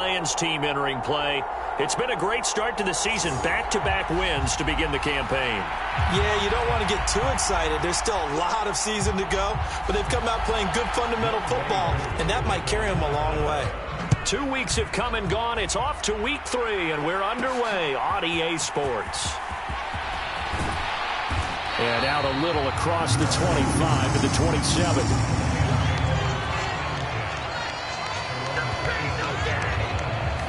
Lions team entering play. It's been a great start to the season. Back-to-back wins to begin the campaign. Yeah, you don't want to get too excited. There's still a lot of season to go, but they've come out playing good fundamental football, and that might carry them a long way. 2 weeks have come and gone. It's off to week 3, and we're underway on EA Sports. And out a little across the 25 to the 27.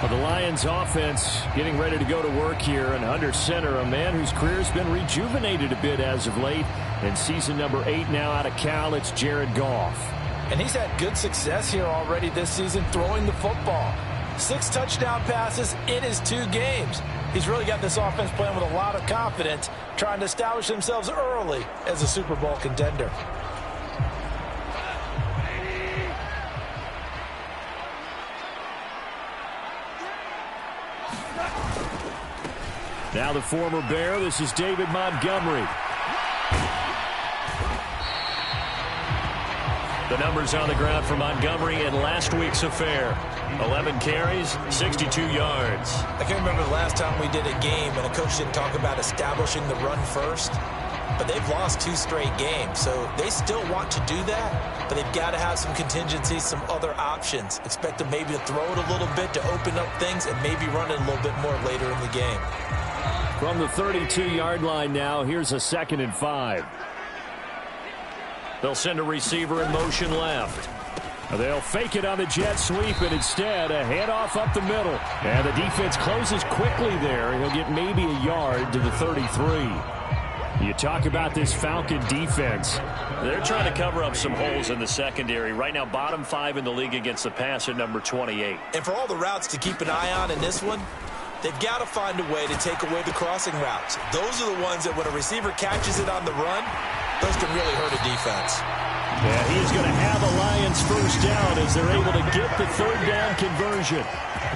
Well, the Lions offense getting ready to go to work here, and under center, a man whose career's been rejuvenated a bit as of late. In season number 8 now out of Cal, it's Jared Goff. And he's had good success here already this season throwing the football. 6 touchdown passes in his 2 games. He's really got this offense playing with a lot of confidence, trying to establish themselves early as a Super Bowl contender. Now the former Bear, this is David Montgomery. The numbers on the ground for Montgomery in last week's affair. 11 carries, 62 yards. I can't remember the last time we did a game and a coach didn't talk about establishing the run first. But they've lost 2 straight games, so they still want to do that. But they've got to have some contingencies, some other options. Expect them maybe to throw it a little bit to open up things and maybe run it a little bit more later in the game. From the 32-yard line now, here's a 2nd and 5. They'll send a receiver in motion left. They'll fake it on the jet sweep, and instead a handoff up the middle. And the defense closes quickly there. He'll get maybe a yard to the 33. You talk about this Falcon defense. They're trying to cover up some holes in the secondary. Right now, bottom 5 in the league against the pass at number 28. And for all the routes to keep an eye on in this one, they've got to find a way to take away the crossing routes. Those are the ones that when a receiver catches it on the run, those can really hurt a defense. Yeah, he is going to have a Lions first down as they're able to get the 3rd down conversion.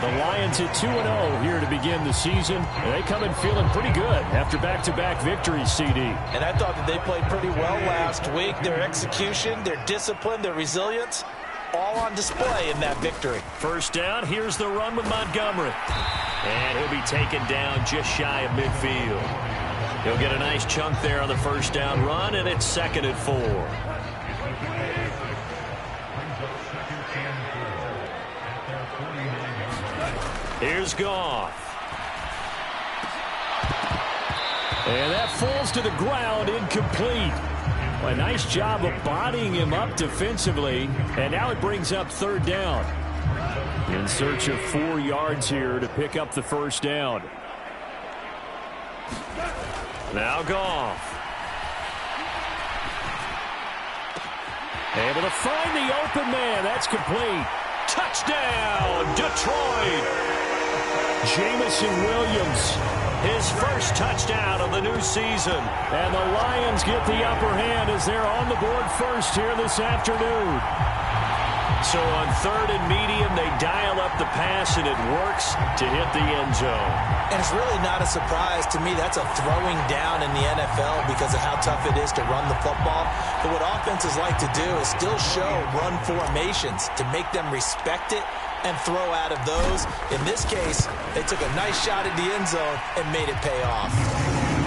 The Lions at 2-0 here to begin the season. And they come in feeling pretty good after back-to-back victories, CD. And I thought that they played pretty well last week. Their execution, their discipline, their resilience, all on display in that victory. First down, here's the run with Montgomery. And he'll be taken down just shy of midfield. He'll get a nice chunk there on the first down run, and it's 2nd and 4. Here's Goff. And that falls to the ground, incomplete. A nice job of bodying him up defensively, and now it brings up 3rd down. In search of 4 yards here to pick up the first down. Now Goff. Able to find the open man. That's complete. Touchdown, Detroit. Jamison Williams, his first touchdown of the new season. And the Lions get the upper hand as they're on the board first here this afternoon. So on 3rd and medium, they dial up the pass, and it works to hit the end zone. And it's really not a surprise to me. That's a throwing down in the NFL because of how tough it is to run the football. But what offenses like to do is still show run formations to make them respect it and throw out of those. In this case, they took a nice shot at the end zone and made it pay off.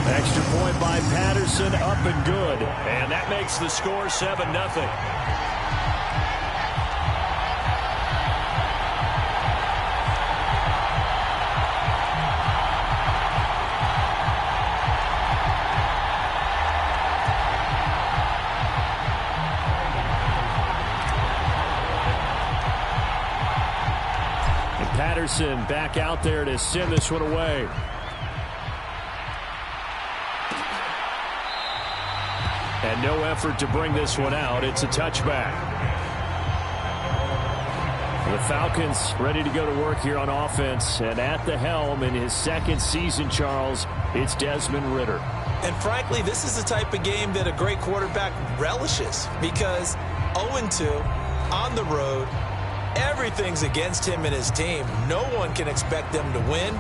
Extra point by Patterson, up and good. And that makes the score 7-0. Patterson back out there to send this one away. And no effort to bring this one out. It's a touchback. The Falcons ready to go to work here on offense. And at the helm in his 2nd season, Charles, it's Desmond Ridder. And frankly, this is the type of game that a great quarterback relishes because 0-2 on the road, everything's against him and his team. No one can expect them to win.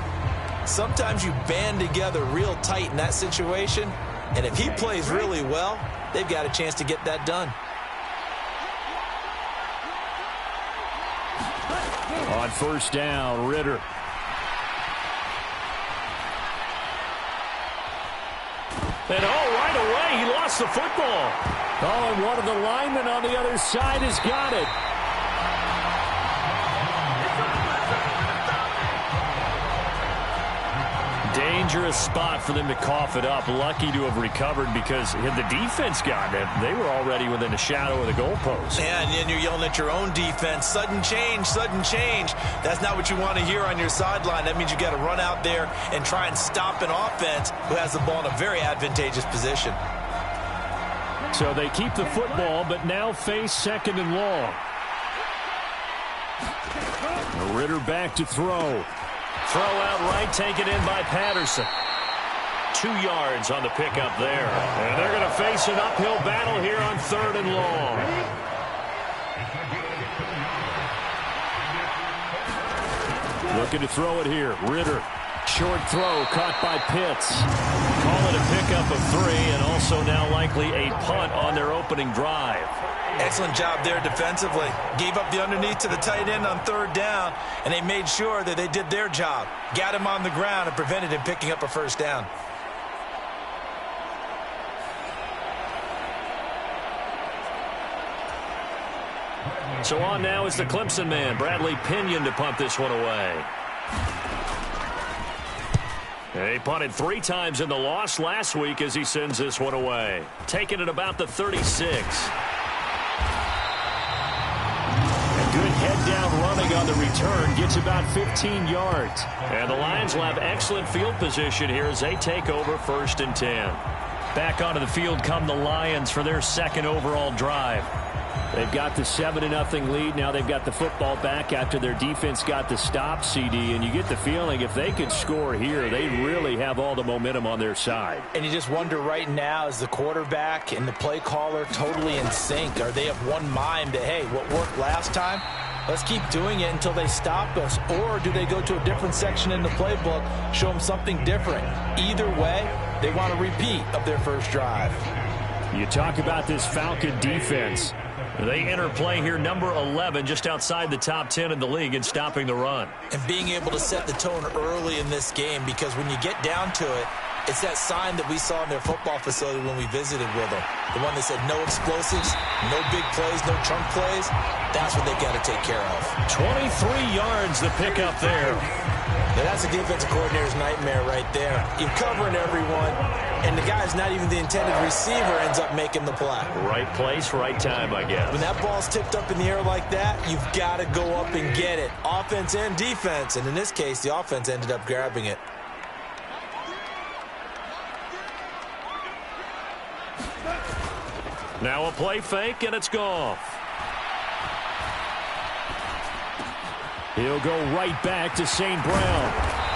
Sometimes you band together real tight in that situation, and if he plays really well, they've got a chance to get that done. On first down, Ritter. And right away, he lost the football. And one of the linemen on the other side has got it. Dangerous spot for them to cough it up. Lucky to have recovered because had the defense gotten it, they were already within a shadow of the goalpost. Yeah, and then you're yelling at your own defense. Sudden change, sudden change. That's not what you want to hear on your sideline. That means you got to run out there and try and stop an offense who has the ball in a very advantageous position. So they keep the football, but now face second and long. Ritter back to throw. Throw out right, taken in by Patterson. 2 yards on the pickup there. And they're going to face an uphill battle here on third and long. Looking to throw it here. Ritter. Short throw caught by Pitts. Call it a pickup of 3 and also now likely a punt on their opening drive. Excellent job there defensively. Gave up the underneath to the tight end on third down, and they made sure that they did their job. Got him on the ground and prevented him picking up a first down. So on now is the Clemson man, Bradley Pinion, to punt this one away. He punted 3 times in the loss last week as he sends this one away. Taking it about the 36. Good head-down running on the return. Gets about 15 yards. And the Lions will have excellent field position here as they take over 1st and 10. Back onto the field come the Lions for their second overall drive. They've got the 7-0 lead. Now they've got the football back after their defense got the stop, CD. And you get the feeling if they could score here, they really have all the momentum on their side. And you just wonder right now, is the quarterback and the play caller totally in sync? Are they of one mind that, hey, what worked last time, let's keep doing it until they stop us? Or do they go to a different section in the playbook, show them something different? Either way, they want a repeat of their first drive. You talk about this Falcon defense. They enter play here number 11, just outside the top 10 in the league in stopping the run. And being able to set the tone early in this game, because when you get down to it, it's that sign that we saw in their football facility when we visited with them. The one that said no explosives, no big plays, no chunk plays. That's what they've got to take care of. 23 yards the pickup there. Now that's a defensive coordinator's nightmare right there. You're covering everyone, and the guy's not even the intended receiver ends up making the play. Right place, right time, I guess. When that ball's tipped up in the air like that, you've got to go up and get it. Offense and defense, and in this case, the offense ended up grabbing it. Now a play fake, and it's Goff. He'll go right back to St. Brown.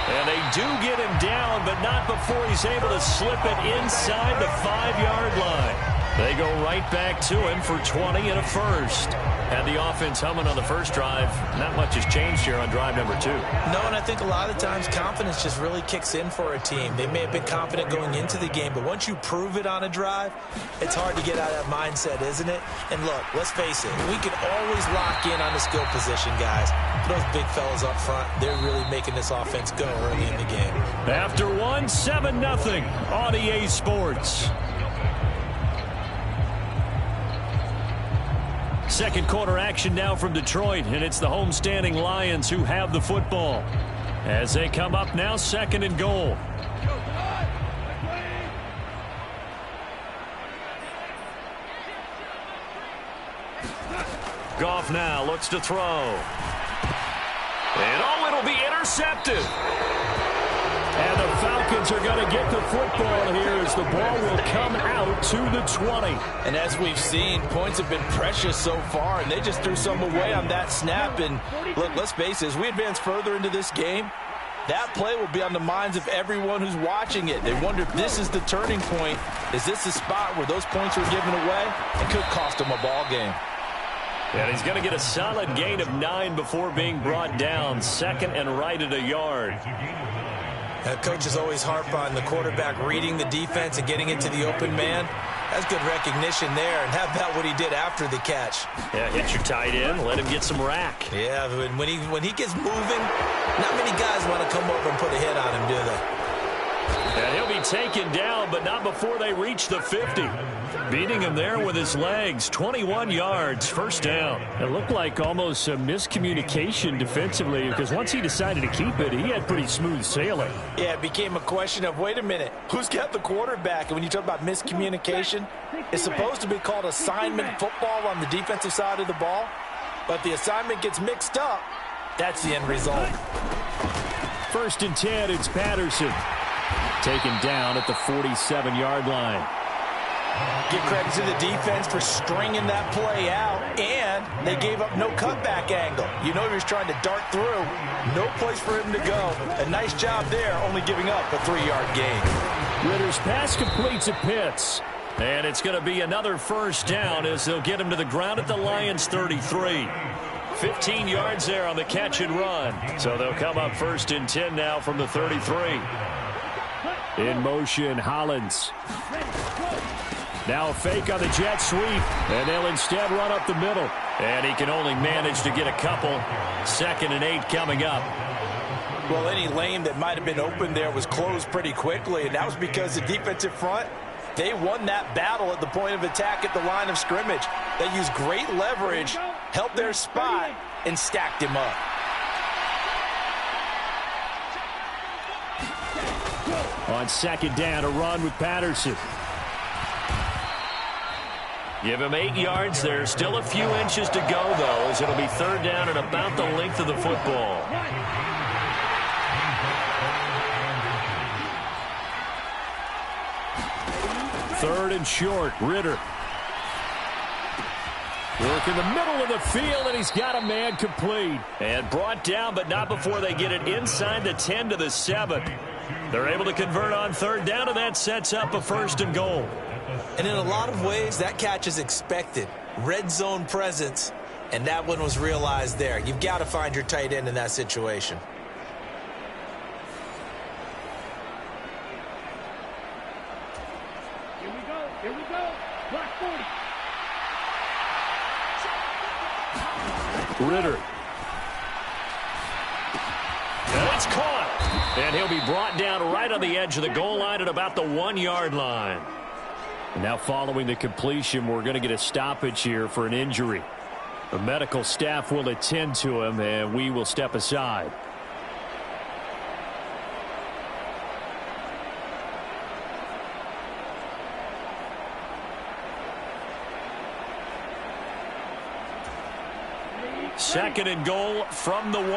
And they do get him down, but not before he's able to slip it inside the 5-yard line. They go right back to him for 20 and a first. Had the offense humming on the first drive. Not much has changed here on drive number 2. No, and I think a lot of times confidence just really kicks in for a team. They may have been confident going into the game, but once you prove it on a drive, it's hard to get out of that mindset, isn't it? And look, let's face it, we can always lock in on the skill position, guys. Those big fellas up front, they're really making this offense go early in the game. After 7-0 on EA Sports. Second quarter action now from Detroit, and it's the homestanding Lions who have the football. As they come up now, 2nd and goal. Goff now looks to throw. And it'll be intercepted. And the Falcons are going to get the football here as the ball will come out to the 20. And as we've seen, points have been precious so far, and they just threw some away on that snap. And look, let's face it, as we advance further into this game, that play will be on the minds of everyone who's watching it. They wonder if this is the turning point. Is this the spot where those points were given away? It could cost them a ball game. And he's going to get a solid gain of 9 before being brought down. 2nd and right at a yard. Coaches always harp on the quarterback reading the defense and getting into the open man. That's good recognition there. And how about what he did after the catch? Yeah, hit your tight end, let him get some rack. Yeah, when he gets moving, not many guys want to come over and put a hit on him, do they? And he'll be taken down, but not before they reach the 50. Beating him there with his legs. 21 yards, first down. It looked like almost a miscommunication defensively, because once he decided to keep it, he had pretty smooth sailing. Yeah, it became a question of, wait a minute, who's got the quarterback? And when you talk about miscommunication, it's supposed to be called assignment football on the defensive side of the ball. But the assignment gets mixed up. That's the end result. 1st and 10, it's Patterson. Taken down at the 47-yard line. Give credit to the defense for stringing that play out, and they gave up no cutback angle. You know he was trying to dart through. No place for him to go. A nice job there, only giving up a 3-yard gain. Ritter's pass completes at Pitts. And it's going to be another first down as they'll get him to the ground at the Lions' 33. 15 yards there on the catch and run. So they'll come up 1st and 10 now from the 33. In motion, Hollins. Now a fake on the jet sweep, and they'll instead run up the middle. And he can only manage to get a couple. 2nd and 8 coming up. Well, any lane that might have been open there was closed pretty quickly, and that was because the defensive front, they won that battle at the point of attack at the line of scrimmage. They used great leverage, held their spot, and stacked him up. On 2nd down, a run with Patterson. Give him 8 yards there. Still a few inches to go, though, as it'll be 3rd down and about the length of the football. Third and short, Ritter. Work in the middle of the field, and he's got a man complete. And brought down, but not before they get it inside the 10 to the 7. They're able to convert on 3rd down, and that sets up a 1st and goal. And in a lot of ways, that catch is expected. Red zone presence, and that one was realized there. You've got to find your tight end in that situation. Here we go. Block 40. Ritter. And it's caught. And he'll be brought down right on the edge of the goal line at about the 1-yard line. And now following the completion, we're going to get a stoppage here for an injury. The medical staff will attend to him, and we will step aside. Second and goal from the 1.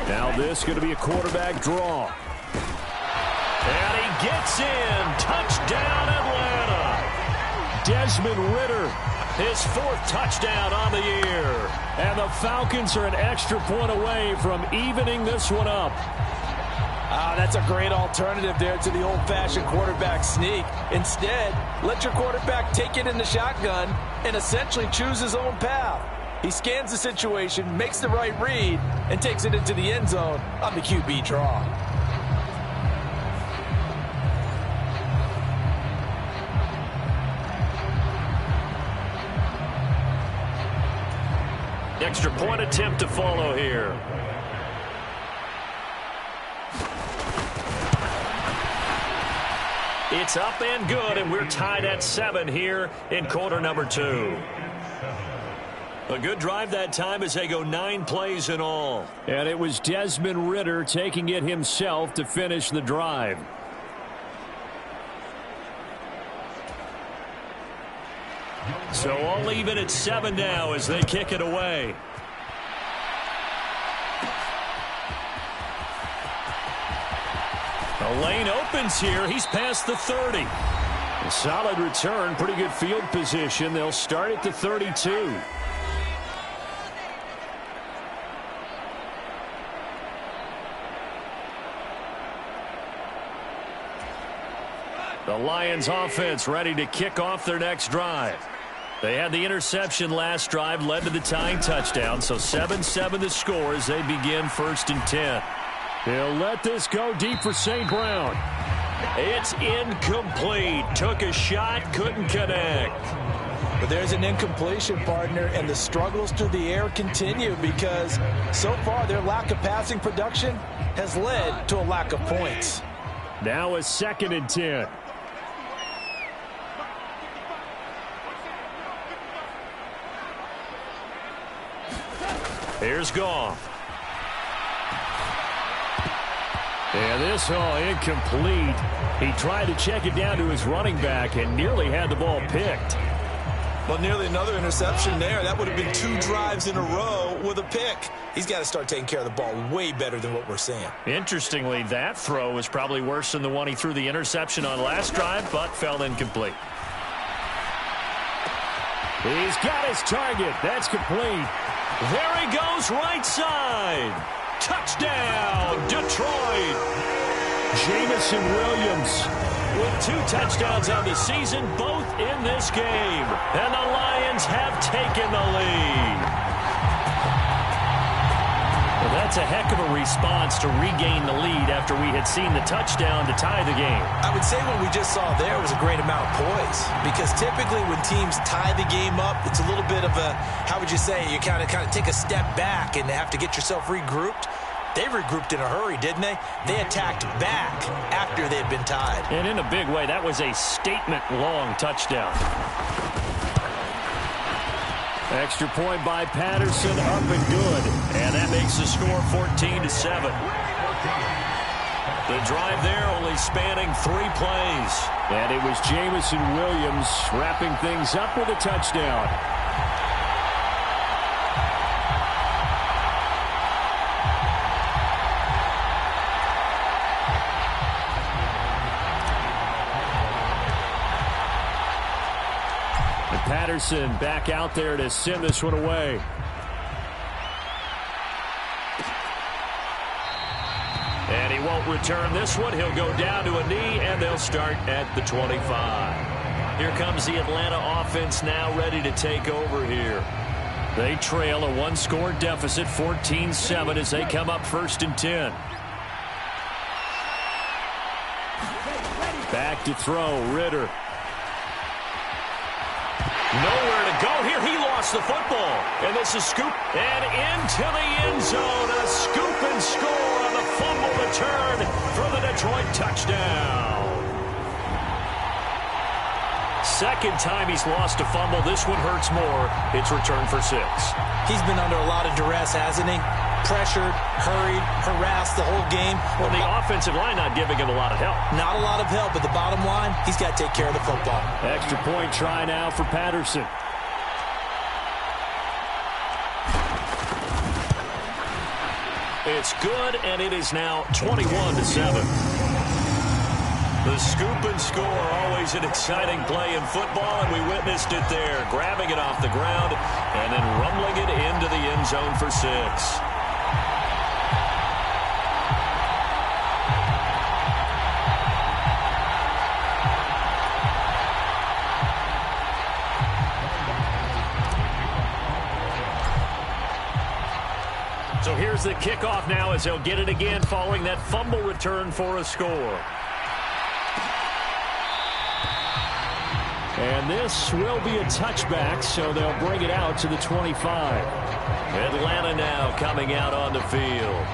Now this going to be a quarterback draw. And he gets in. Touchdown, Atlanta. Desmond Ritter. His 4th touchdown on the year. And the Falcons are an extra point away from evening this one up. That's a great alternative there to the old-fashioned quarterback sneak. Instead, let your quarterback take it in the shotgun and essentially choose his own path. He scans the situation, makes the right read, and takes it into the end zone on the QB draw. Extra point attempt to follow here. It's up and good, and we're tied at 7 here in quarter number 2. A good drive that time as they go 9 plays in all. And it was Desmond Ritter taking it himself to finish the drive. So all even at 7 now as they kick it away. The lane opens here. He's past the 30. A solid return, pretty good field position. They'll start at the 32. The Lions offense ready to kick off their next drive. They had the interception last drive, led to the tying touchdown, so 7-7 the score as they begin 1st and 10. He'll let this go deep for St. Brown. It's incomplete. Took a shot, couldn't connect. But there's an incompletion, partner, and the struggles through the air continue because so far their lack of passing production has led to a lack of points. Now a 2nd and 10. Here's Goff. And this incomplete. He tried to check it down to his running back and nearly had the ball picked. Well, nearly another interception there. That would have been 2 drives in a row with a pick. He's got to start taking care of the ball way better than what we're seeing. Interestingly, that throw was probably worse than the one he threw the interception on last drive, but fell incomplete. He's got his target. That's complete. There he goes, right side. Touchdown, Detroit. Jamison Williams with 2 touchdowns on the season, both in this game. And the Lions have taken the lead. Well, that's a heck of a response to regain the lead after we had seen the touchdown to tie the game. I would say what we just saw there was a great amount of poise because typically when teams tie the game up, it's a little bit of a, how would you say, you kind of take a step back and have to get yourself regrouped. They regrouped in a hurry, didn't they? They attacked back after they'd been tied. And in a big way, that was a statement-long touchdown. Extra point by Patterson, up and good. And that makes the score 14-7. The drive there only spanning 3 plays. And it was Jamison Williams wrapping things up with a touchdown. Patterson back out there to send this one away. And he won't return this one. He'll go down to a knee, and they'll start at the 25. Here comes the Atlanta offense now ready to take over here. They trail a 1-score deficit, 14-7, as they come up 1st and 10. Back to throw, Ritter. Nowhere to go here. He lost the football. And this is scoop. And into the end zone. A scoop and score on the fumble return for the Detroit touchdown. Second time he's lost a fumble. This one hurts more. It's returned for 6. He's been under a lot of duress, hasn't he? Pressured, hurried, harassed the whole game. Well, the offensive line not giving him a lot of help. Not a lot of help, but the bottom line, he's got to take care of the football. Extra point try now for Patterson. It's good, and it is now 21-7. The scoop and score, always an exciting play in football, and we witnessed it there. Grabbing it off the ground and then rumbling it into the end zone for 6. So here's the kickoff now as they'll get it again following that fumble return for a score. And this will be a touchback, so they'll bring it out to the 25. Atlanta now coming out on the field.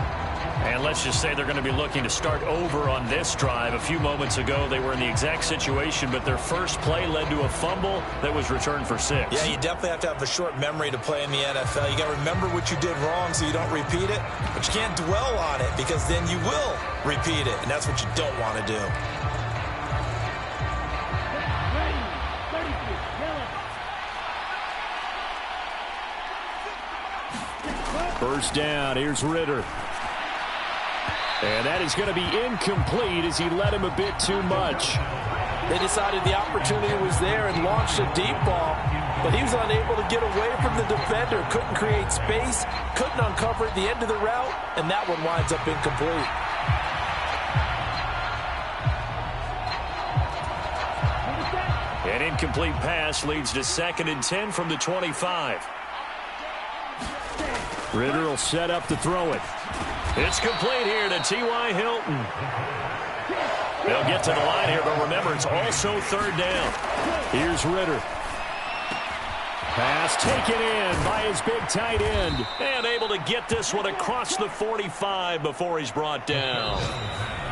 And let's just say they're going to be looking to start over on this drive. A few moments ago, they were in the exact situation, but their first play led to a fumble that was returned for 6. Yeah, you definitely have to have a short memory to play in the NFL. You got to remember what you did wrong so you don't repeat it, but you can't dwell on it because then you will repeat it, and that's what you don't want to do. First down, here's Ritter. And that is going to be incomplete as he led him a bit too much. They decided the opportunity was there and launched a deep ball, but he was unable to get away from the defender, couldn't create space, couldn't uncover at the end of the route, and that one winds up incomplete. An incomplete pass leads to 2nd and 10 from the 25. Ritter will set up to throw it. It's complete here to T.Y. Hilton. They'll get to the line here, but remember, it's also 3rd down. Here's Ritter. Pass taken in by his big tight end. And able to get this one across the 45 before he's brought down.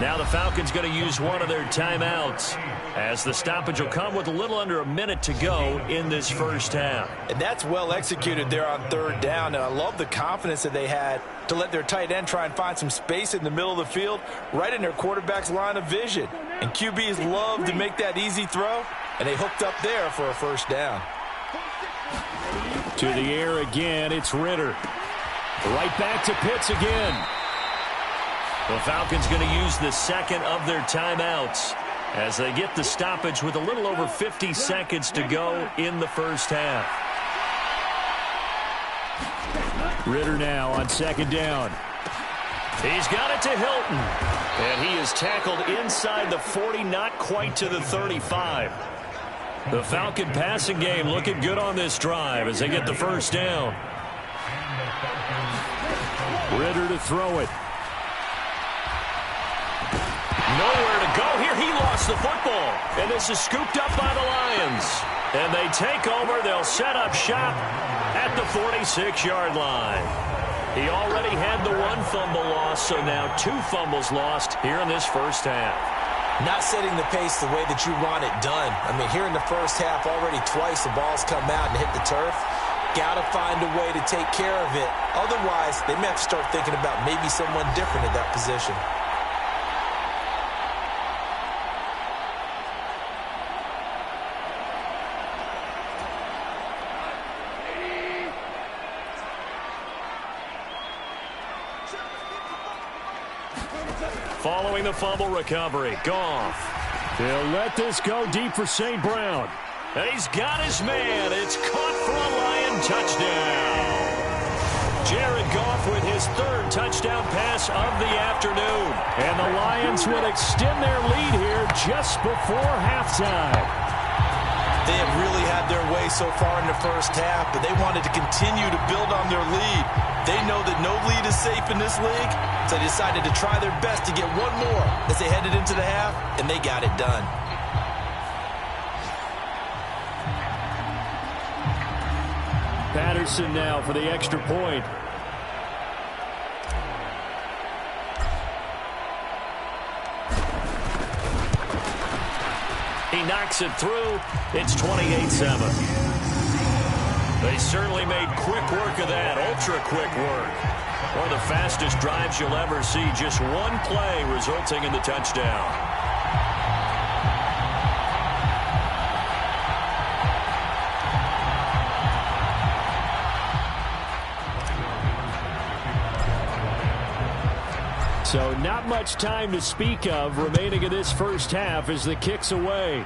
Now the Falcons going to use one of their timeouts, as the stoppage will come with a little under a minute to go in this first half. And that's well executed there on 3rd down, and I love the confidence that they had to let their tight end try and find some space in the middle of the field, right in their quarterback's line of vision. And QBs love to make that easy throw, and they hooked up there for a 1st down. To the air again, it's Ritter. Right back to Pitts again. The Falcons going to use the 2nd of their timeouts as they get the stoppage with a little over 50 seconds to go in the first half. Ritter now on 2nd down. He's got it to Hilton. And he is tackled inside the 40, not quite to the 35. The Falcon passing game looking good on this drive as they get the 1st down. Ritter to throw it. Nowhere to go here. He lost the football. And this is scooped up by the Lions. And they take over. They'll set up shop at the 46-yard line. He already had the 1 fumble loss, so now 2 fumbles lost here in this first half. Not setting the pace the way that you want it done. I mean, here in the first half, already twice the ball's come out and hit the turf. Got to find a way to take care of it. Otherwise, they may have to start thinking about maybe someone different at that position. Following the fumble recovery, Goff. They'll let this go deep for St. Brown. And he's got his man. It's caught for a Lion touchdown. Jared Goff with his 3rd touchdown pass of the afternoon. And the Lions will extend their lead here just before halftime. They have really had their way so far in the first half, but they wanted to continue to build on their lead. They know that no lead is safe in this league, so they decided to try their best to get one more as they headed into the half, and they got it done. Patterson now for the extra point. He knocks it through. It's 28-7. They certainly made quick work of that, ultra-quick work. One of the fastest drives you'll ever see, just one play resulting in the touchdown. So not much time to speak of remaining in this first half as the kick's away.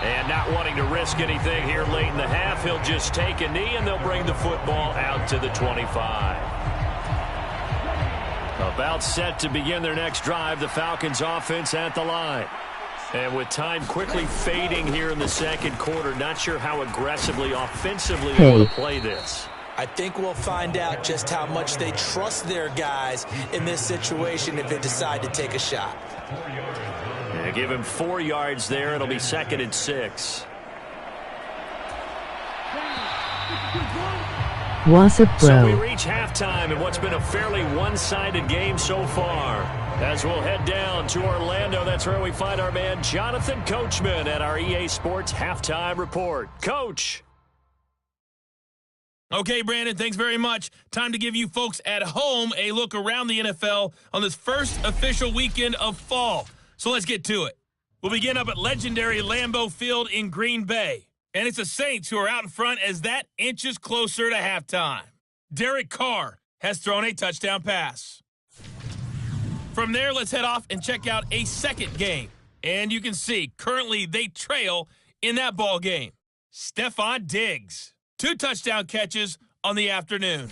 And not wanting to risk anything here late in the half, he'll just take a knee and they'll bring the football out to the 25. About set to begin their next drive, the Falcons offense at the line. And with time quickly fading here in the 2nd quarter, not sure how aggressively, offensively they want to play this. I think we'll find out just how much they trust their guys in this situation if they decide to take a shot. Yeah, give him 4 yards there. It'll be 2nd and 6. What's up, bro? So we reach halftime in what's been a fairly one-sided game so far. As we'll head down to Orlando, that's where we find our man Jonathan Coachman at our EA Sports Halftime Report. Coach. Okay, Brandon, thanks very much. Time to give you folks at home a look around the NFL on this first official weekend of fall. So let's get to it. We'll begin up at legendary Lambeau Field in Green Bay. And it's the Saints who are out in front as that inches closer to halftime. Derek Carr has thrown a touchdown pass. From there, let's head off and check out a second game. And you can see, currently they trail in that ball game. Stephon Diggs. 2 touchdown catches on the afternoon.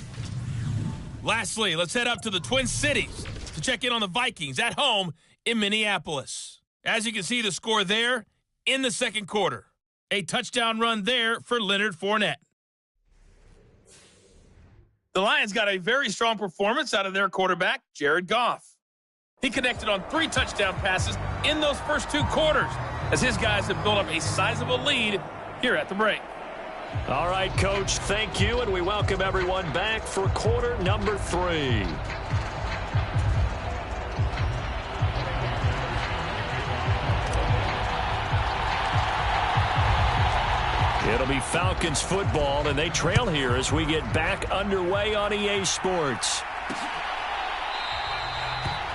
Lastly, let's head up to the Twin Cities to check in on the Vikings at home in Minneapolis. As you can see, the score there in the second quarter. A touchdown run there for Leonard Fournette. The Lions got a very strong performance out of their quarterback, Jared Goff. He connected on 3 touchdown passes in those first 2 quarters, as his guys have built up a sizable lead here at the break. All right, Coach, thank you, and we welcome everyone back for quarter number 3. It'll be Falcons football, and they trail here as we get back underway on EA Sports.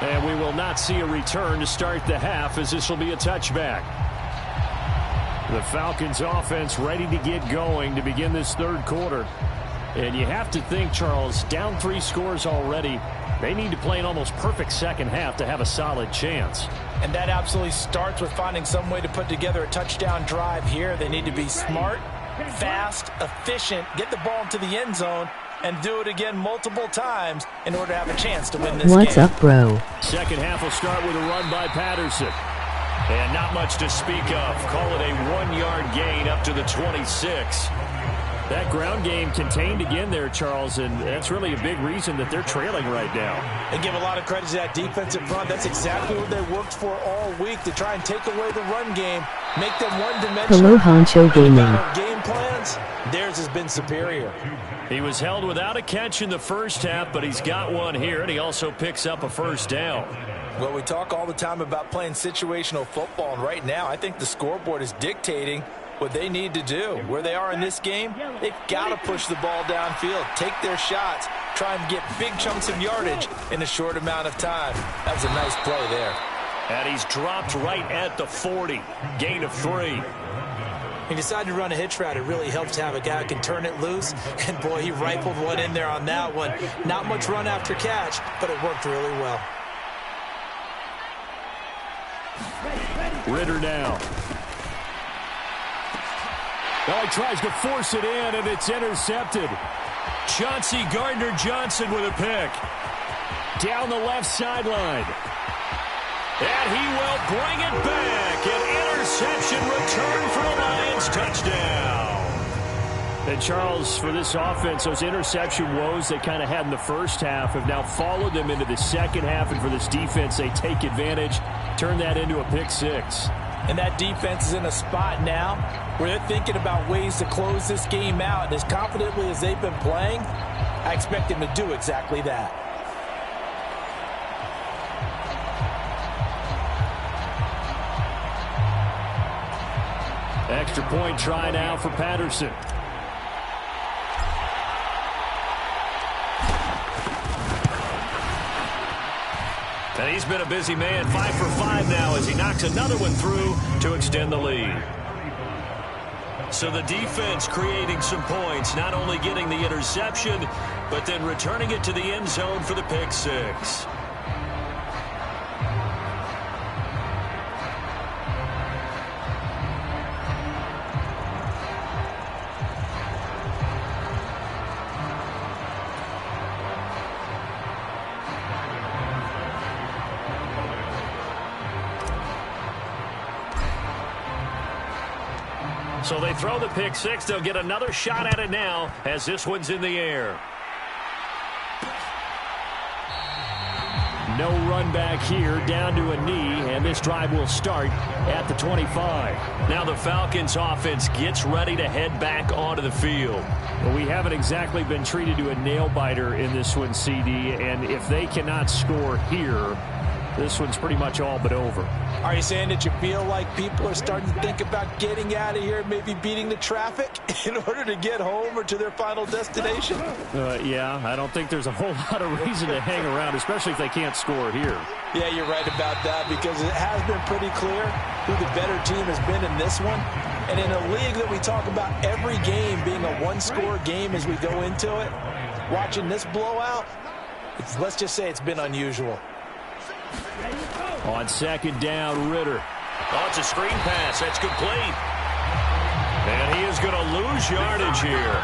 And we will not see a return to start the half, as this will be a touchback. The Falcons offense ready to get going to begin this third quarter. And you have to think, Charles, down 3 scores already. They need to play an almost perfect second half to have a solid chance. And that absolutely starts with finding some way to put together a touchdown drive here. They need to be smart, fast, efficient, get the ball into the end zone, and do it again multiple times in order to have a chance to win this game. What's up, bro? Second half will start with a run by Patterson. And not much to speak of. Call it a 1-yard gain up to the 26. That ground game contained again there, Charles, and that's really a big reason that they're trailing right now. They give a lot of credit to that defensive front. That's exactly what they worked for all week, to try and take away the run game, make them one-dimensional. Hello, Honcho Gaming. Game plans, theirs has been superior. He was held without a catch in the first half, but he's got one here, and he also picks up a first down. Well, we talk all the time about playing situational football, and right now I think the scoreboard is dictating what they need to do. Where they are in this game, they've got to push the ball downfield, take their shots, try and get big chunks of yardage in a short amount of time. That was a nice play there. And he's dropped right at the 40. Gain of 3. He decided to run a hitch route. It really helps to have a guy who can turn it loose. And, boy, he rifled one in there on that one. Not much run after catch, but it worked really well. Ritter now. Oh, he tries to force it in, and it's intercepted. Chauncey Gardner-Johnson with a pick. Down the left sideline. And he will bring it back. An interception return for the Lions. Touchdown. And, Charles, for this offense, those interception woes they kind of had in the first half have now followed them into the second half. And for this defense, they take advantage, turn that into a pick 6. And that defense is in a spot now where they're thinking about ways to close this game out. And as confidently as they've been playing, I expect them to do exactly that. Extra point try now for Patterson. And he's been a busy man, 5 for 5 now as he knocks another one through to extend the lead. So the defense creating some points, not only getting the interception, but then returning it to the end zone for the pick 6. So they throw the pick 6. They'll get another shot at it now as this one's in the air. No run back here, down to a knee, and this drive will start at the 25. Now the Falcons offense gets ready to head back onto the field. Well, we haven't exactly been treated to a nail-biter in this one, CD, and if they cannot score here, this one's pretty much all but over. Are you saying that you feel like people are starting to think about getting out of here, maybe beating the traffic in order to get home or to their final destination? Yeah, I don't think there's a whole lot of reason to hang around, especially if they can't score here. Yeah, you're right about that, because it has been pretty clear who the better team has been in this one. And in a league that we talk about every game being a one-score game as we go into it, watching this blowout, let's just say it's been unusual. On second down, Ritter. Oh, it's a screen pass. That's complete. And he is going to lose yardage here.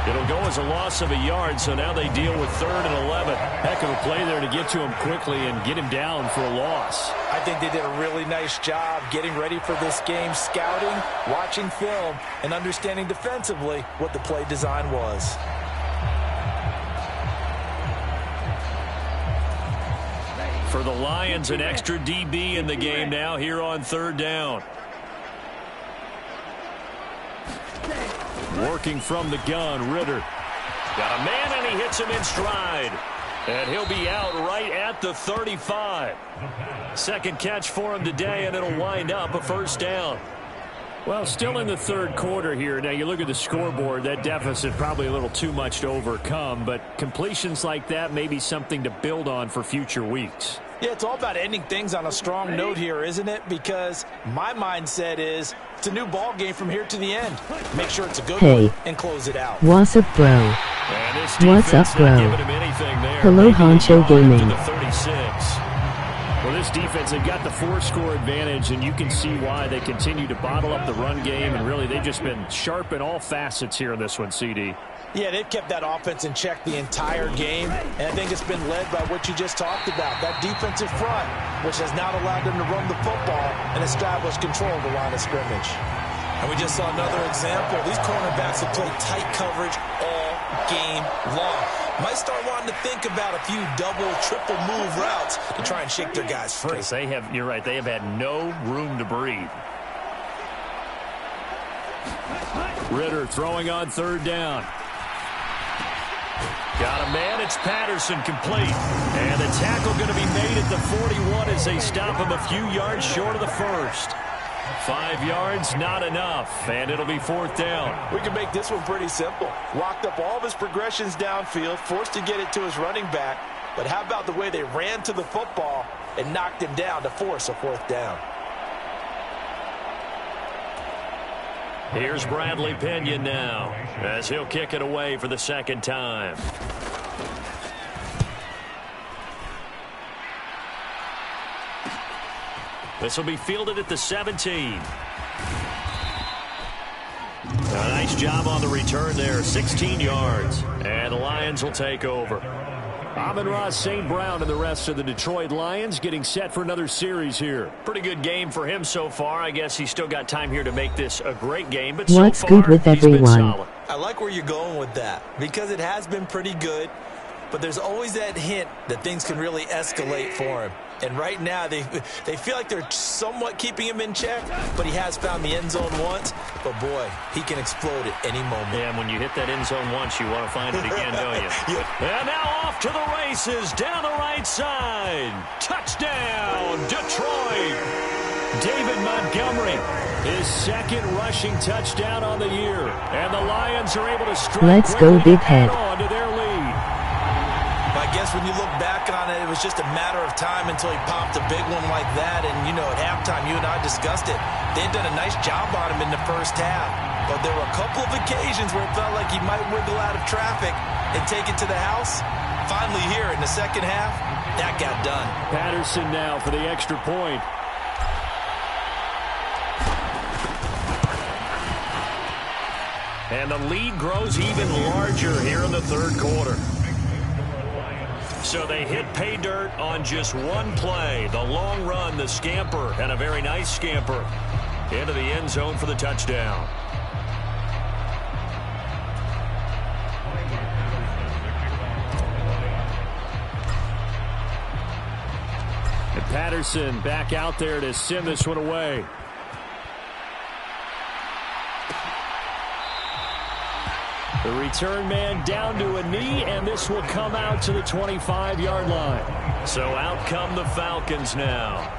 It'll go as a loss of a yard, so now they deal with 3rd and 11. Heck of a play there to get to him quickly and get him down for a loss. I think they did a really nice job getting ready for this game, scouting, watching film, and understanding defensively what the play design was. For the Lions, an extra DB in the game now here on 3rd down. Working from the gun, Ritter. Got a man, and he hits him in stride. And he'll be out right at the 35. Second catch for him today, and it'll wind up a 1st down. Well, still in the 3rd quarter here. Now, you look at the scoreboard, that deficit probably a little too much to overcome, but completions like that may be something to build on for future weeks. Yeah, it's all about ending things on a strong note here, isn't it? Because my mindset is it's a new ball game from here to the end. Make sure it's a good one and close it out. What's up, bro? What's up, bro? Hello, Honcho Gaming. The 36. Well, this defense, they've got the 4-score advantage, and you can see why they continue to bottle up the run game, and really they've just been sharp in all facets here in this one, CD. Yeah, they've kept that offense in check the entire game, and I think it's been led by what you just talked about, that defensive front, which has not allowed them to run the football and establish control of the line of scrimmage. And we just saw another example. These cornerbacks have played tight coverage all game long. Might start wanting to think about a few double, triple move routes to try and shake their guys free. They have, you're right, they have had no room to breathe. Ritter throwing on 3rd down. Got a man, it's Patterson, complete. And the tackle going to be made at the 41 as they stop him a few yards short of the 1st. 5 yards, not enough, and it'll be 4th down. We can make this one pretty simple. Locked up all of his progressions downfield, forced to get it to his running back. But how about the way they ran to the football and knocked him down to force a 4th down? Here's Bradley Pinion now, as he'll kick it away for the 2nd time. This will be fielded at the 17. A nice job on the return there, 16 yards. And the Lions will take over. Amon-Ra St. Brown and the rest of the Detroit Lions getting set for another series here. Pretty good game for him so far. I guess he's still got time here to make this a great game. But what's so far, good with he's been everyone? solid. I like where you're going with that because it has been pretty good. But there's always that hint that things can really escalate for him. And right now, they feel like they're somewhat keeping him in check, but he has found the end zone once. But, boy, he can explode at any moment. Yeah, and when you hit that end zone once, you want to find it again, don't you? Yeah. And now off to the races, down the right side. Touchdown, Detroit. David Montgomery, his 2nd rushing touchdown on the year. And the Lions are able to strike. Let's go, Big Head. On to their lead. I guess when you look back on it, it was just a matter of time until he popped a big one like that. And, you know, at halftime, you and I discussed it. They had done a nice job on him in the 1st half. But there were a couple of occasions where it felt like he might wiggle out of traffic and take it to the house. Finally here in the 2nd half, that got done. Patterson now for the extra point. And the lead grows even larger here in the 3rd quarter. So they hit pay dirt on just one play. The long run, the scamper, and a very nice scamper into the end zone for the touchdown. And Patterson back out there to send this one away. The return man down to a knee, and this will come out to the 25-yard line. So out come the Falcons now.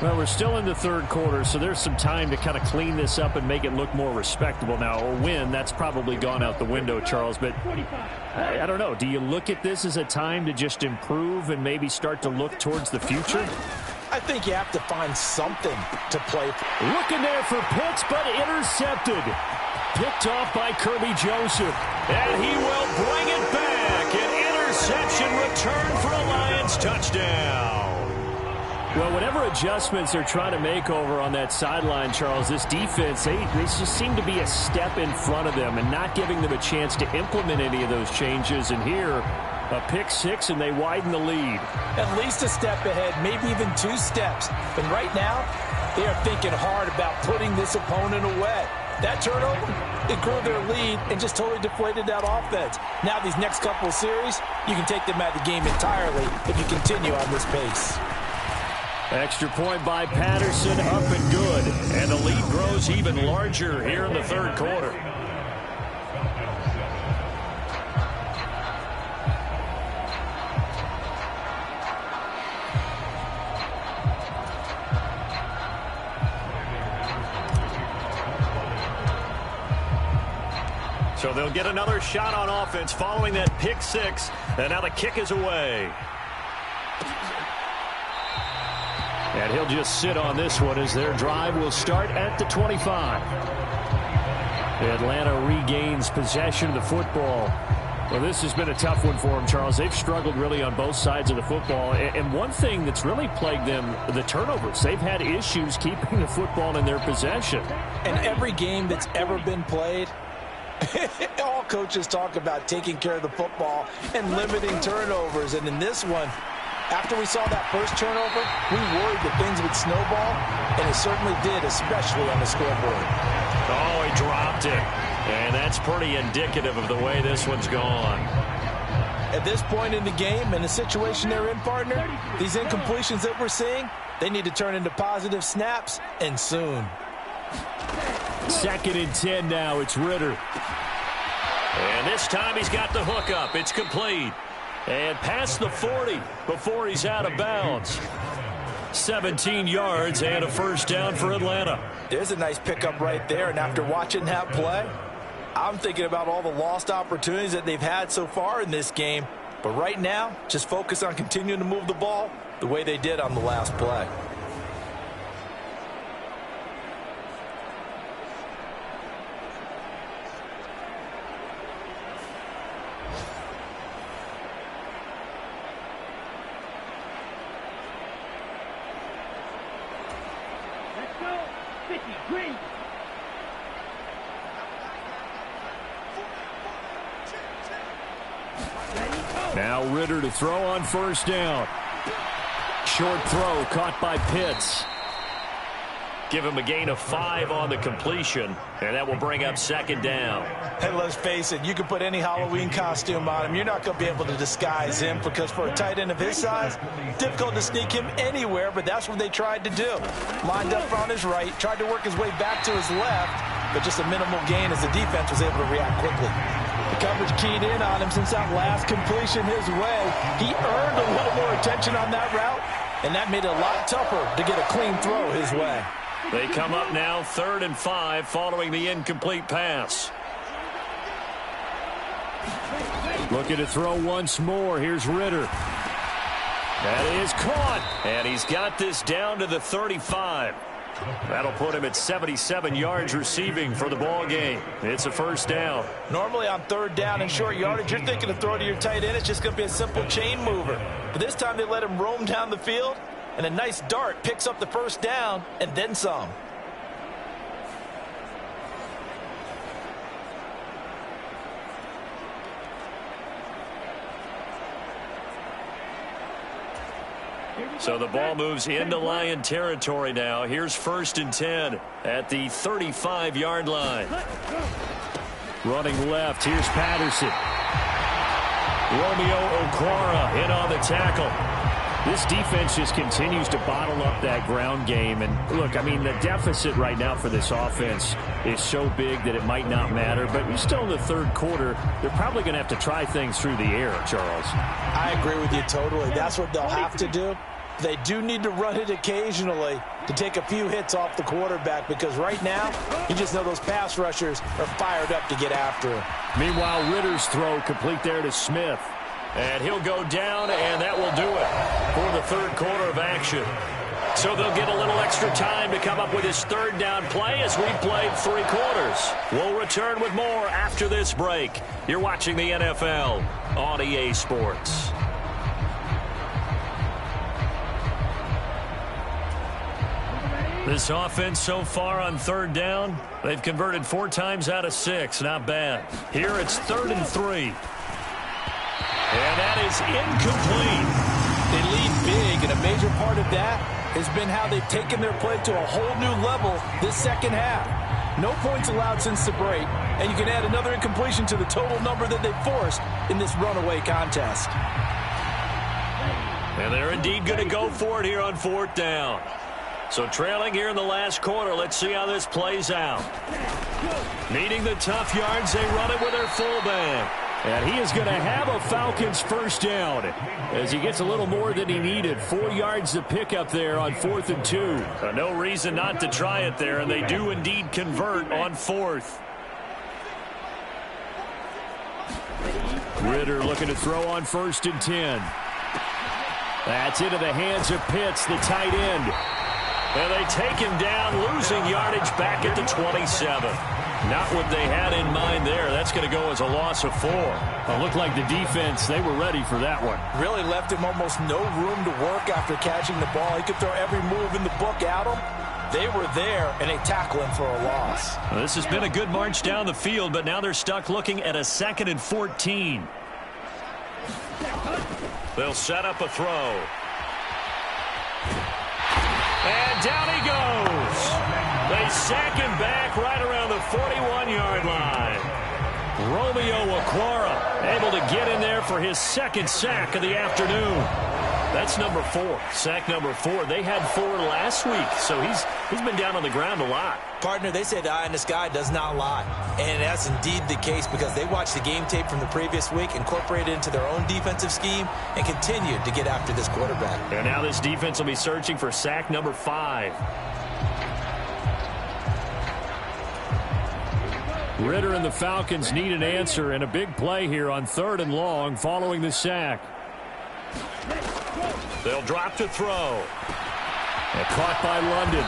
Well, we're still in the 3rd quarter, so there's some time to kind of clean this up and make it look more respectable now. A win, that's probably gone out the window, Charles. But I don't know. Do you look at this as a time to just improve and maybe start to look towards the future? I think you have to find something to play for. Looking there for Pitts, but intercepted. Picked off by Kirby Joseph. And he will bring it back. An interception return for a Lions touchdown. Well, whatever adjustments they're trying to make over on that sideline, Charles, this defense, they just seem to be a step in front of them and not giving them a chance to implement any of those changes. And here, a pick six, and they widen the lead. At least a step ahead, maybe even 2 steps. But right now, they are thinking hard about putting this opponent away. That turnover, it grew their lead and just totally deflated that offense. Now these next couple of series, you can take them out of the game entirely if you continue on this pace. Extra point by Patterson, up and good. And the lead grows even larger here in the third quarter. So they'll get another shot on offense following that pick six. And now the kick is away. And he'll just sit on this one as their drive will start at the 25. Atlanta regains possession of the football. Well, this has been a tough one for them, Charles. They've struggled really on both sides of the football. And one thing that's really plagued them, the turnovers. They've had issues keeping the football in their possession. And every game that's ever been played, all coaches talk about taking care of the football and limiting turnovers. And in this one, after we saw that first turnover, we worried that things would snowball, and it certainly did, especially on the scoreboard. Oh, he dropped it. And that's pretty indicative of the way this one's gone. At this point in the game, in the situation they're in, partner, these incompletions that we're seeing, they need to turn into positive snaps, and soon. 2nd and 10 now. It's Ritter. And this time he's got the hook up. It's complete. And past the 40 before he's out of bounds. 17 yards and a first down for Atlanta. There's a nice pickup right there. And after watching that play, I'm thinking about all the lost opportunities that they've had so far in this game. But right now, just focus on continuing to move the ball the way they did on the last play. Now Ritter to throw on first down. Short throw caught by Pitts. Give him a gain of 5 on the completion, and that will bring up 2nd down. And let's face it, you can put any Halloween costume on him. You're not going to be able to disguise him because for a tight end of his size, difficult to sneak him anywhere, but that's what they tried to do. Lined up on his right, tried to work his way back to his left, but just a minimal gain as the defense was able to react quickly. The coverage keyed in on him since that last completion his way. He earned a little more attention on that route, and that made it a lot tougher to get a clean throw his way. They come up now 3rd and 5 following the incomplete pass. Looking to throw once more. Here's Ritter. That is caught, and he's got this down to the 35. That'll put him at 77 yards receiving for the ball game. It's a first down. Normally on 3rd down and short yardage, you're thinking to throw to your tight end. It's just going to be a simple chain mover. But this time they let him roam down the field, and a nice dart picks up the first down and then some. So the ball moves into Lion territory now. Here's 1st and 10 at the 35-yard line. Running left, here's Patterson. Romeo Okwara in on the tackle. This defense just continues to bottle up that ground game. And look, I mean, the deficit right now for this offense is so big that it might not matter. But you're still in the 3rd quarter. They're probably going to have to try things through the air, Charles. I agree with you totally. That's what they'll have to do. They do need to run it occasionally to take a few hits off the quarterback, because right now, you just know those pass rushers are fired up to get after him. Meanwhile, Ritter's throw complete there to Smith. And he'll go down, and that will do it for the 3rd quarter of action. So they'll get a little extra time to come up with his 3rd down play as we've played 3 quarters. We'll return with more after this break. You're watching the NFL on EA Sports. This offense so far on third down, they've converted 4 times out of 6. Not bad. Here it's 3rd and 3. And that is incomplete. They lead big, and a major part of that has been how they've taken their play to a whole new level this second half. No points allowed since the break, and you can add another incompletion to the total number that they've forced in this runaway contest. And they're indeed going to go for it here on 4th down. So trailing here in the last quarter, let's see how this plays out. Needing the tough yards, they run it with their fullback. And he is going to have a Falcons first down as he gets a little more than he needed. 4 yards to pick up there on 4th and 2. No reason not to try it there, and they do indeed convert on 4th. Ritter looking to throw on 1st and 10. That's into the hands of Pitts, the tight end. And they take him down, losing yardage back at the 27. Not what they had in mind there. That's going to go as a loss of 4. It looked like the defense, they were ready for that one. Really left him almost no room to work after catching the ball. He could throw every move in the book at him. They were there, and they tackle him for a loss. Well, this has been a good march down the field, but now they're stuck looking at a 2nd and 14. They'll set up a throw. And down he goes. They sack him back right around the 41-yard line. Romeo Okwara able to get in there for his 2nd sack of the afternoon. That's number 4. Sack number 4. They had 4 last week, so he's been down on the ground a lot. Partner, they say the eye in the sky does not lie. And that's indeed the case because they watched the game tape from the previous week, incorporated it into their own defensive scheme, and continued to get after this quarterback. And now this defense will be searching for sack number 5. Ritter and the Falcons need an answer and a big play here on 3rd and long following the sack. They'll drop to throw. And caught by London.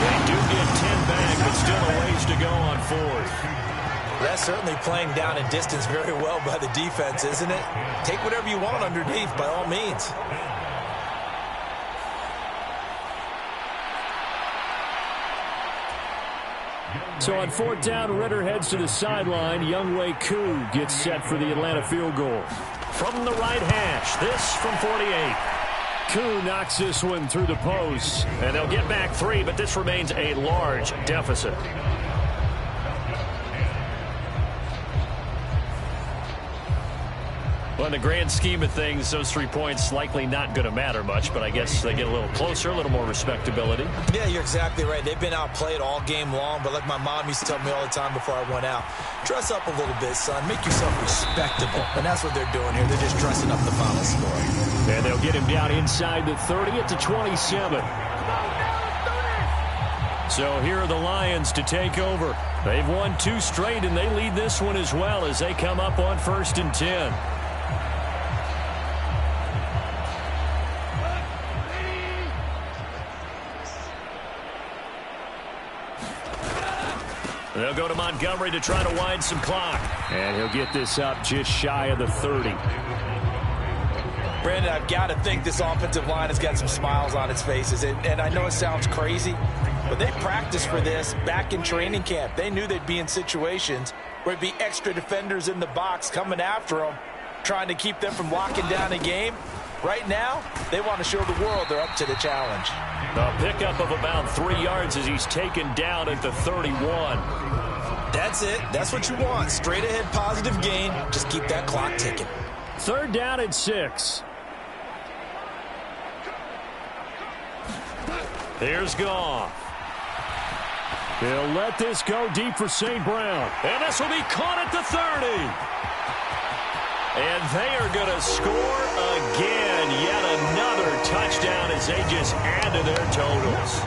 They do get 10 back, but still a ways to go on 4th. That's certainly playing down in distance very well by the defense, isn't it? Take whatever you want underneath, by all means. So on 4th down, Ritter heads to the sideline. Younghoe Koo gets set for the Atlanta field goal. From the right hash, this from 48. Koo knocks this one through the post. And they'll get back 3, but this remains a large deficit. Well, in the grand scheme of things, those 3 points likely not going to matter much, but I guess they get a little closer, a little more respectability. Yeah, you're exactly right. They've been outplayed all game long, but like my mom used to tell me all the time before I went out, dress up a little bit, son. Make yourself respectable. And that's what they're doing here. They're just dressing up the final score. And they'll get him down inside the 30 at the 27. So here are the Lions to take over. They've won 2 straight, and they lead this one as well as they come up on 1st and 10. They'll go to Montgomery to try to wind some clock. And he'll get this up just shy of the 30. Brandon, I've got to think this offensive line has got some smiles on its faces. And I know it sounds crazy, but they practiced for this back in training camp. They knew they'd be in situations where it'd be extra defenders in the box coming after them, trying to keep them from locking down a game. Right now, they want to show the world they're up to the challenge. A pickup of about 3 yards as he's taken down at the 31. That's it. That's what you want. Straight ahead positive gain. Just keep that clock ticking. 3rd down and 6. Here's Goff. They'll let this go deep for St. Brown. And this will be caught at the 30. And they are going to score again. Yet another touchdown as they just add to their totals.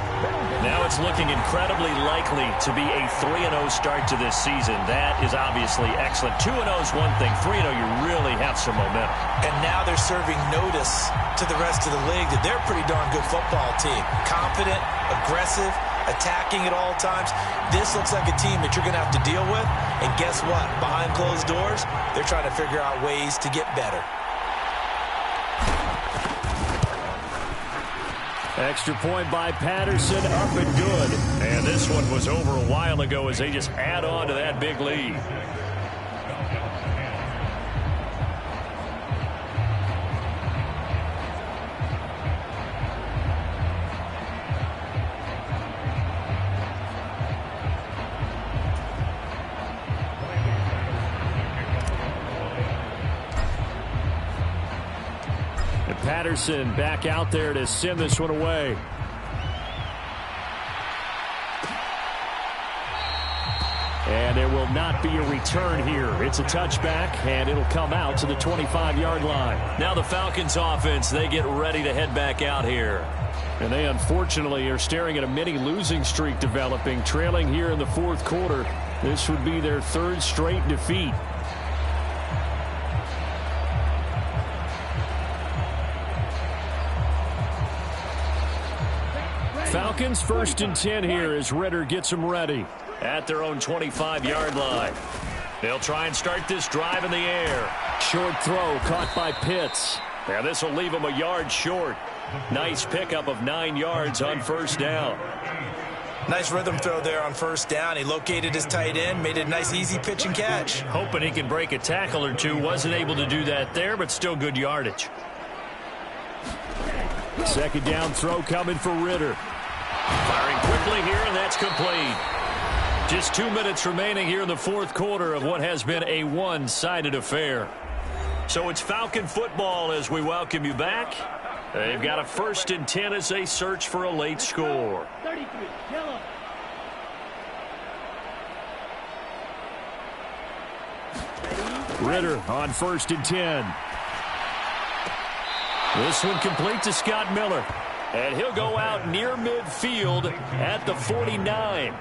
Now it's looking incredibly likely to be a 3-0 start to this season. That is obviously excellent. 2-0 is one thing. 3-0, you really have some momentum. And now they're serving notice to the rest of the league that they're a pretty darn good football team. Confident, aggressive, attacking at all times. This looks like a team that you're going to have to deal with. And guess what? Behind closed doors, they're trying to figure out ways to get better. Extra point by Patterson, up and good. And this one was over a while ago as they just add on to that big lead. Patterson back out there to send this one away. And there will not be a return here. It's a touchback, and it'll come out to the 25-yard line. Now the Falcons offense, they get ready to head back out here. And they unfortunately are staring at a mini losing streak developing, trailing here in the fourth quarter. This would be their third straight defeat. Falcons 1st and 10 here as Ritter gets them ready at their own 25-yard line. They'll try and start this drive in the air. Short throw caught by Pitts. Now this will leave them a yard short. Nice pickup of 9 yards on first down. Nice rhythm throw there on first down. He located his tight end, made it a nice easy pitch and catch. Hoping he can break a tackle or two. Wasn't able to do that there, but still good yardage. Second down throw coming for Ritter. Firing quickly here, and that's complete. Just 2 minutes remaining here in the fourth quarter of what has been a one-sided affair. So it's Falcon football as we welcome you back. They've got a 1st and 10 as they search for a late score. 33, yellow. Ritter on 1st and 10. This one complete to Scott Miller. And he'll go out near midfield at the 49.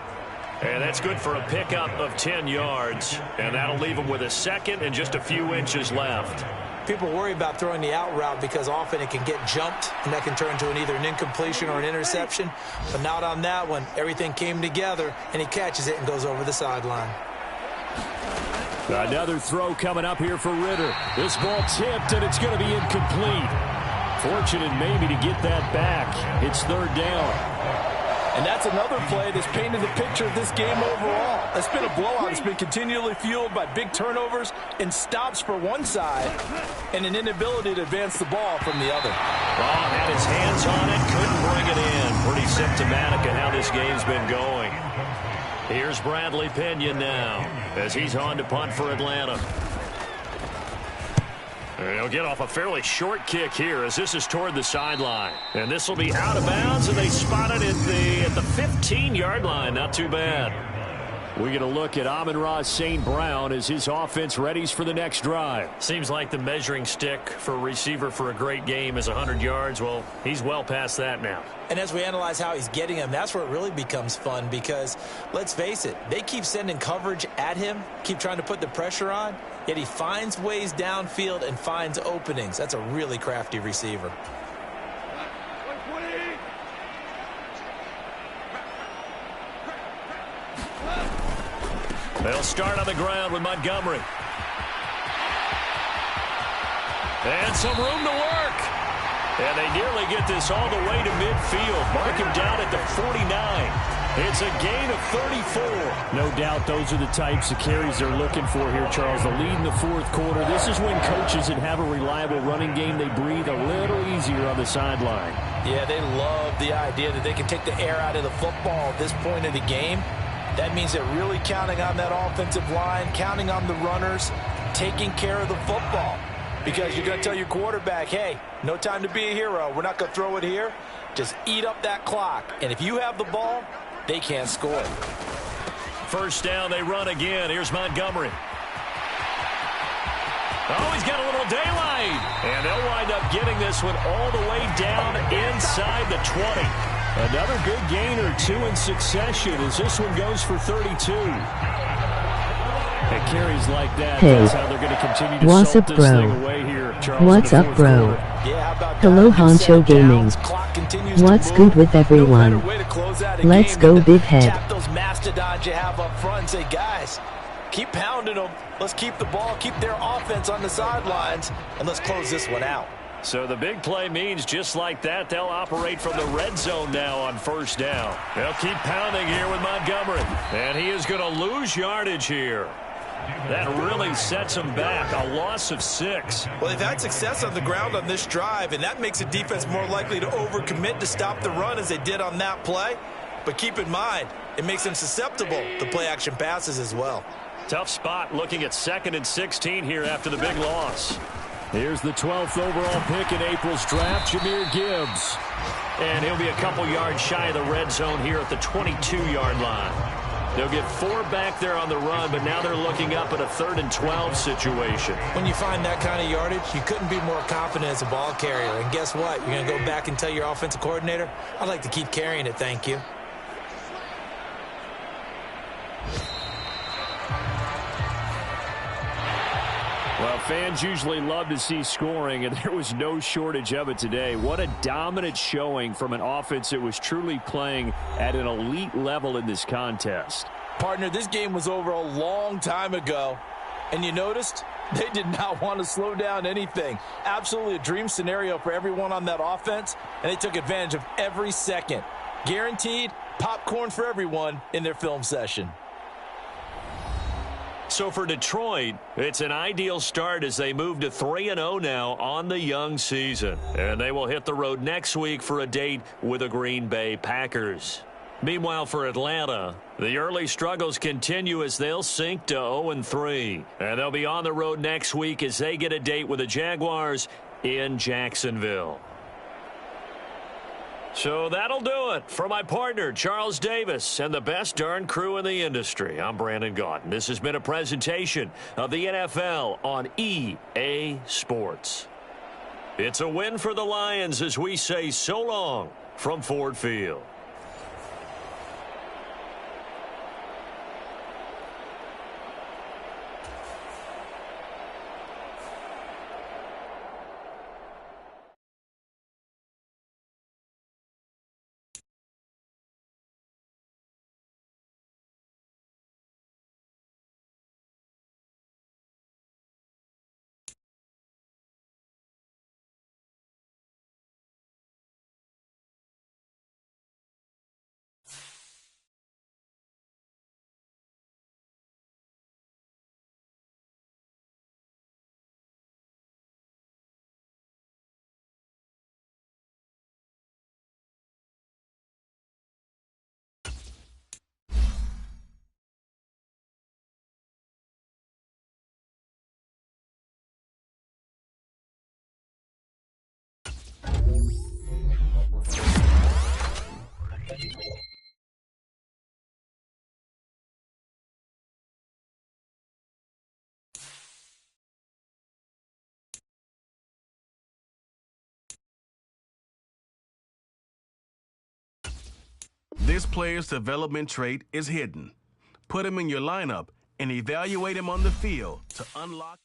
And that's good for a pickup of 10 yards. And that'll leave him with a second and just a few inches left. People worry about throwing the out route because often it can get jumped, and that can turn into either an incompletion or an interception. But not on that one. Everything came together, and he catches it and goes over the sideline. Another throw coming up here for Ritter. This ball tipped, and it's going to be incomplete. Fortunate maybe to get that back. It's third down. And that's another play that's painted the picture of this game overall. It's been a blowout. It's been continually fueled by big turnovers and stops for one side and an inability to advance the ball from the other. Ball had his hands on it, couldn't bring it in. Pretty symptomatic of how this game's been going. Here's Bradley Pinion now as he's on to punt for Atlanta. He'll get off a fairly short kick here as this is toward the sideline. And this will be out of bounds, and they spot it at the 15-yard line. Not too bad. We get a look at Amon-Ra St. Brown as his offense readies for the next drive. Seems like the measuring stick for a receiver for a great game is 100 yards. Well, he's well past that now. And as we analyze how he's getting him, that's where it really becomes fun because, let's face it, they keep sending coverage at him, keep trying to put the pressure on, yet he finds ways downfield and finds openings. That's a really crafty receiver. They'll start on the ground with Montgomery. And some room to work. And they nearly get this all the way to midfield. Mark him down at the 49. It's a gain of 34. No doubt those are the types of carries they're looking for here, Charles. The lead in the fourth quarter. This is when coaches that have a reliable running game, they breathe a little easier on the sideline. Yeah, they love the idea that they can take the air out of the football at this point of the game. That means they're really counting on that offensive line, counting on the runners, taking care of the football. Because you're going to tell your quarterback, hey, no time to be a hero. We're not going to throw it here. Just eat up that clock. And if you have the ball, they can't score. First down, they run again. Here's Montgomery. Oh, he's got a little daylight. And they'll wind up getting this one all the way down inside the 20. Another good gain or two in succession as this one goes for 32. And carries like that. Hey, that's how they're going to continue to what's up, this bro? thing away here, Charles. What's up, bro? Hello, Honcho Gaming. What's good with everyone? Let's go, Big Head. Tap those mastodons you have up front and say, guys, keep pounding them. Let's keep the ball, keep their offense on the sidelines, and let's close this one out. So the big play means just like that, they'll operate from the red zone now on first down. They'll keep pounding here with Montgomery. And he is going to lose yardage here. That really sets them back. A loss of 6. Well, they've had success on the ground on this drive, and that makes a defense more likely to overcommit to stop the run as they did on that play. But keep in mind, it makes them susceptible to play-action passes as well. Tough spot looking at 2nd and 16 here after the big loss. Here's the 12th overall pick in April's draft, Jahmyr Gibbs. And he'll be a couple yards shy of the red zone here at the 22-yard line. They'll get 4 back there on the run, but now they're looking up at a 3rd and 12 situation. When you find that kind of yardage, you couldn't be more confident as a ball carrier. And guess what? You're going to go back and tell your offensive coordinator, I'd like to keep carrying it, thank you. Well, fans usually love to see scoring, and there was no shortage of it today. What a dominant showing from an offense that was truly playing at an elite level in this contest. Partner, this game was over a long time ago, and you noticed they did not want to slow down anything. Absolutely a dream scenario for everyone on that offense, and they took advantage of every second. Guaranteed popcorn for everyone in their film session. So for Detroit, it's an ideal start as they move to 3-0 now on the young season. And they will hit the road next week for a date with the Green Bay Packers. Meanwhile, for Atlanta, the early struggles continue as they'll sink to 0-3. And they'll be on the road next week as they get a date with the Jaguars in Jacksonville. So that'll do it for my partner, Charles Davis, and the best darn crew in the industry. I'm Brandon Gaudin. This has been a presentation of the NFL on EA Sports. It's a win for the Lions as we say so long from Ford Field. This player's development trait is hidden. Put him in your lineup and evaluate him on the field to unlock